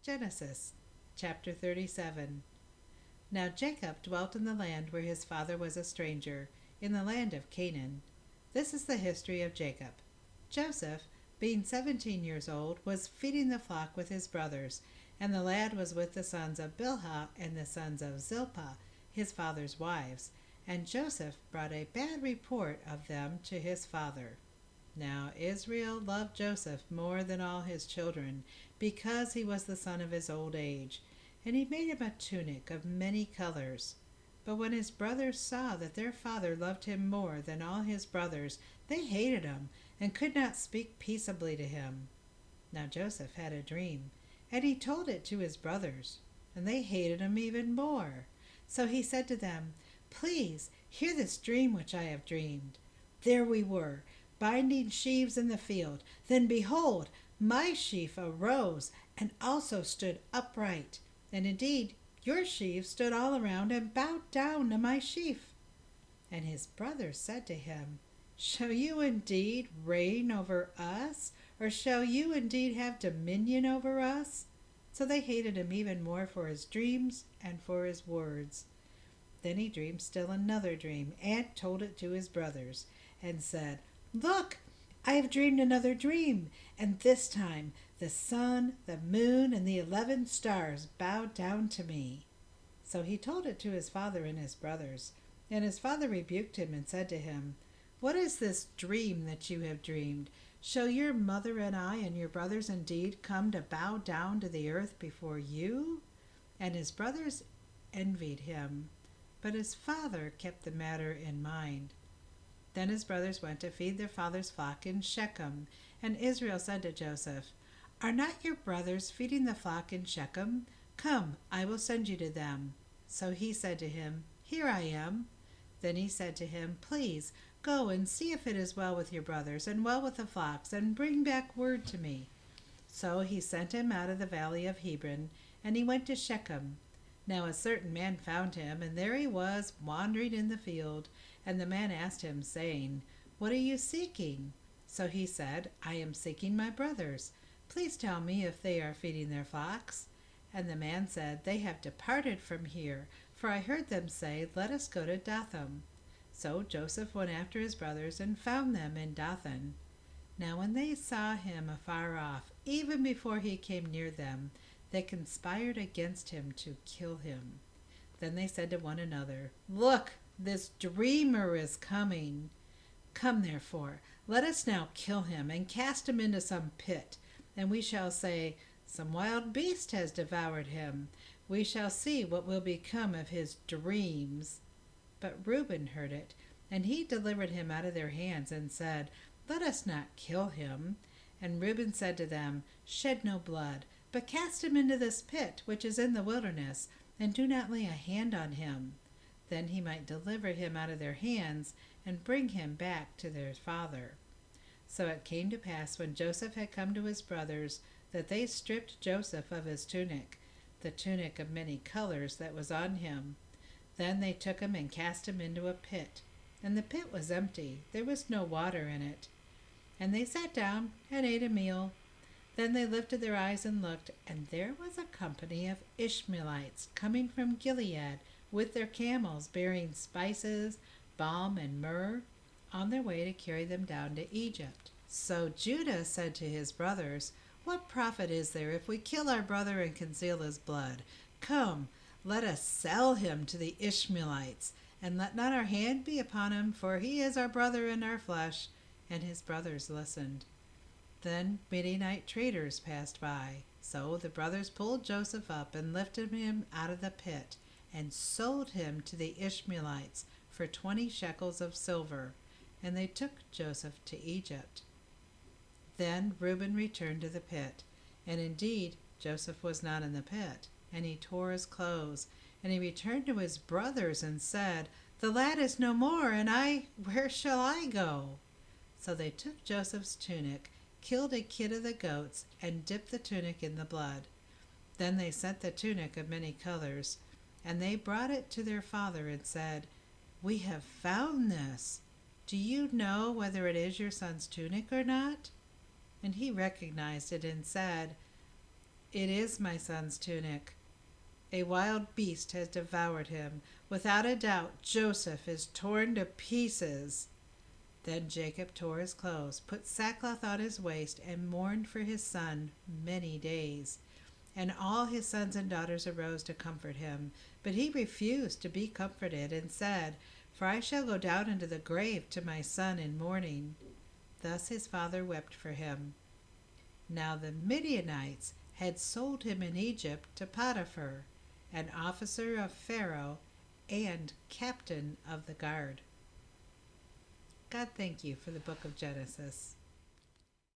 Genesis chapter 37. Now Jacob dwelt in the land where his father was a stranger, in the land of Canaan. This is the history of Jacob. Joseph, being 17 years old, was feeding the flock with his brothers, and the lad was with the sons of Bilhah and the sons of Zilpah, his father's wives. And Joseph brought a bad report of them to his father. Now Israel loved Joseph more than all his children, because he was the son of his old age, and he made him a tunic of many colors. But when his brothers saw that their father loved him more than all his brothers, they hated him, and could not speak peaceably to him. Now Joseph had a dream, and he told it to his brothers, and they hated him even more. So he said to them, "Please hear this dream which I have dreamed. There we were, binding sheaves in the field. Then behold, my sheaf arose and also stood upright. And indeed, your sheaves stood all around and bowed down to my sheaf." And his brothers said to him, "Shall you indeed reign over us? Or shall you indeed have dominion over us?" So they hated him even more for his dreams and for his words. Then he dreamed still another dream, and told it to his brothers, and said, "Look, I have dreamed another dream, and this time the sun, the moon, and the 11 stars bowed down to me." So he told it to his father and his brothers, and his father rebuked him and said to him, "What is this dream that you have dreamed? Shall your mother and I and your brothers indeed come to bow down to the earth before you?" And his brothers envied him, but his father kept the matter in mind. Then his brothers went to feed their father's flock in Shechem, and Israel said to Joseph, "Are not your brothers feeding the flock in Shechem? Come, I will send you to them." So he said to him, "Here I am." Then he said to him, "Please go and see if it is well with your brothers and well with the flocks, and bring back word to me." So he sent him out of the valley of Hebron, and he went to Shechem. Now a certain man found him, and there he was, wandering in the field. And the man asked him, saying, "What are you seeking?" So he said, "I am seeking my brothers. Please tell me if they are feeding their flocks." And the man said, "They have departed from here, for I heard them say, 'Let us go to Dathan.'" So Joseph went after his brothers, and found them in Dathan. Now when they saw him afar off, even before he came near them, they conspired against him to kill him. Then they said to one another, "Look, this dreamer is coming. Come therefore, let us now kill him, and cast him into some pit, and we shall say, 'Some wild beast has devoured him.' We shall see what will become of his dreams." But Reuben heard it, and he delivered him out of their hands, and said, "Let us not kill him." And Reuben said to them, "Shed no blood, but cast him into this pit which is in the wilderness, and do not lay a hand on him. Then he might deliver him out of their hands, and bring him back to their father." So it came to pass, when Joseph had come to his brothers, that they stripped Joseph of his tunic, the tunic of many colors that was on him. Then they took him and cast him into a pit, and the pit was empty, there was no water in it. And they sat down and ate a meal. Then they lifted their eyes and looked, and there was a company of Ishmaelites coming from Gilead, with their camels bearing spices, balm, and myrrh, on their way to carry them down to Egypt. So Judah said to his brothers, "What profit is there if we kill our brother and conceal his blood? Come, let us sell him to the Ishmaelites, and let not our hand be upon him, for he is our brother and our flesh." And his brothers listened. Then Midianite traders passed by. So the brothers pulled Joseph up and lifted him out of the pit, and sold him to the Ishmaelites for 20 shekels of silver. And they took Joseph to Egypt. Then Reuben returned to the pit, and indeed Joseph was not in the pit. And he tore his clothes, and he returned to his brothers and said, "The lad is no more, and where shall I go?" So they took Joseph's tunic, killed a kid of the goats, and dipped the tunic in the blood. Then they sent the tunic of many colors, and they brought it to their father and said, "We have found this. Do you know whether it is your son's tunic or not?" And he recognized it and said, It is my son's tunic. A wild beast has devoured him. Without a doubt, Joseph is torn to pieces." Then Jacob tore his clothes, put sackcloth on his waist, and mourned for his son many days. And all his sons and daughters arose to comfort him. But he refused to be comforted, and said, "For I shall go down into the grave to my son in mourning." Thus his father wept for him. Now the Midianites had sold him in Egypt to Potiphar, an officer of Pharaoh and captain of the guard. God, thank you for the book of Genesis.